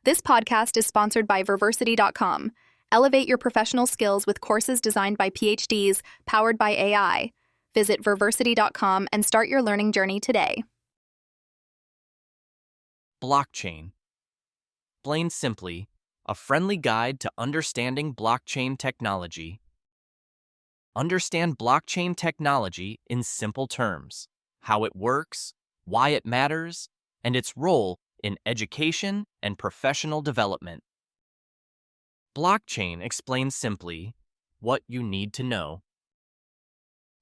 This podcast is sponsored by Verversity.com. Elevate your professional skills with courses designed by PhDs, powered by AI. Visit Verversity.com and start your learning journey today. Blockchain. Plain simply, a friendly guide to understanding blockchain technology. Understand blockchain technology in simple terms, how it works, why it matters, and its role in education and professional development. Blockchain explains simply what you need to know.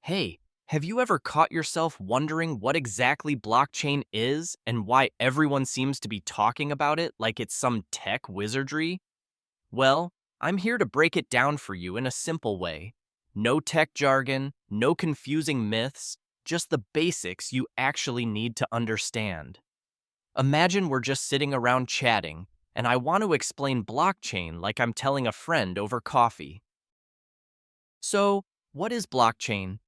Hey, have you ever caught yourself wondering what exactly blockchain is and why everyone seems to be talking about it like it's some tech wizardry? Well, I'm here to break it down for you in a simple way. No tech jargon, no confusing myths, just the basics you actually need to understand. Imagine we're just sitting around chatting, and I want to explain blockchain like I'm telling a friend over coffee. So, what is blockchain?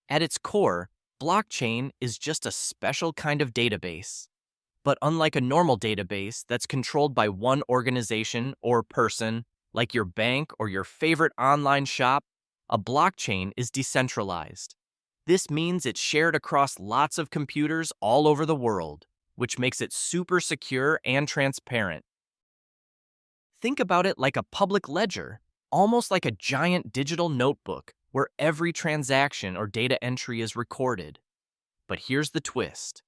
At its core, blockchain is just a special kind of database. But unlike a normal database that's controlled by one organization or person, like your bank or your favorite online shop, a blockchain is decentralized. This means it's shared across lots of computers all over the world, which makes it super secure and transparent. Think about it like a public ledger, almost like a giant digital notebook where every transaction or data entry is recorded. But here's the twist.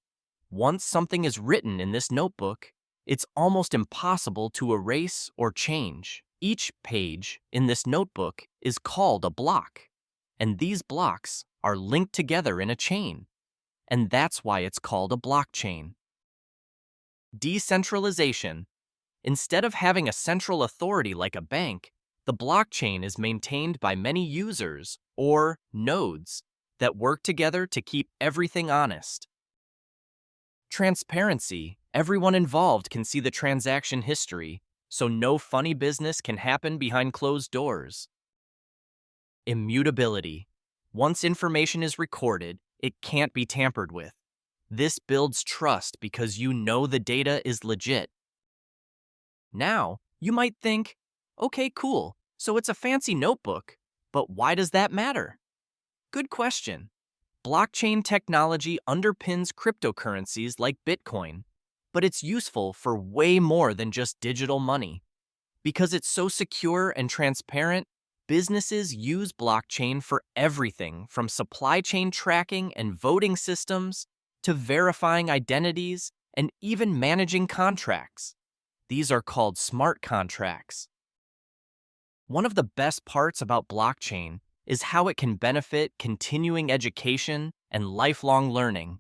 Once something is written in this notebook, it's almost impossible to erase or change. Each page in this notebook is called a block, and these blocks are linked together in a chain, and that's why it's called a blockchain. Decentralization. Instead of having a central authority like a bank, the blockchain is maintained by many users, or nodes, that work together to keep everything honest. Transparency. Everyone involved can see the transaction history, so no funny business can happen behind closed doors. Immutability. Once information is recorded, it can't be tampered with. This builds trust because you know the data is legit. Now, you might think, okay, cool, so it's a fancy notebook, but why does that matter? Good question. Blockchain technology underpins cryptocurrencies like Bitcoin, but it's useful for way more than just digital money. Because it's so secure and transparent, businesses use blockchain for everything from supply chain tracking and voting systems to verifying identities and even managing contracts. These are called smart contracts. One of the best parts about blockchain is how it can benefit continuing education and lifelong learning.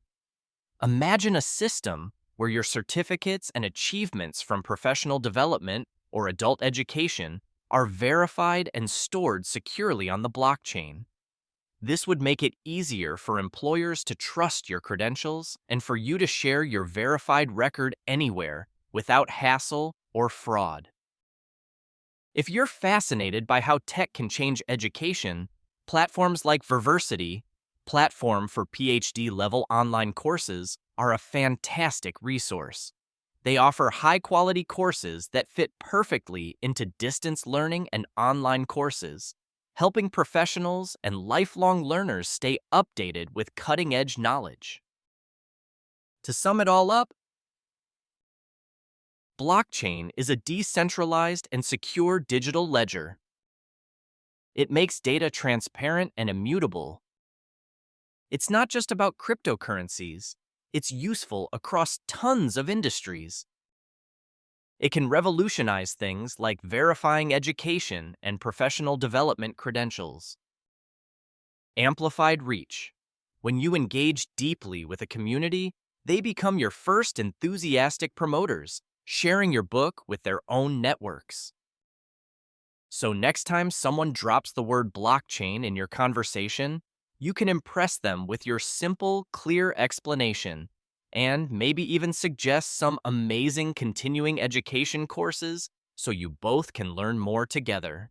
Imagine a system where your certificates and achievements from professional development or adult education are verified and stored securely on the blockchain. This would make it easier for employers to trust your credentials and for you to share your verified record anywhere without hassle or fraud. If you're fascinated by how tech can change education, platforms like Verversity, platform for PhD-level online courses, are a fantastic resource. They offer high-quality courses that fit perfectly into distance learning and online courses, helping professionals and lifelong learners stay updated with cutting-edge knowledge. To sum it all up, blockchain is a decentralized and secure digital ledger. It makes data transparent and immutable. It's not just about cryptocurrencies. It's useful across tons of industries. It can revolutionize things like verifying education and professional development credentials. Amplified reach. When you engage deeply with a community, they become your first enthusiastic promoters, sharing your book with their own networks. So next time someone drops the word blockchain in your conversation, you can impress them with your simple, clear explanation, and maybe even suggest some amazing continuing education courses so you both can learn more together.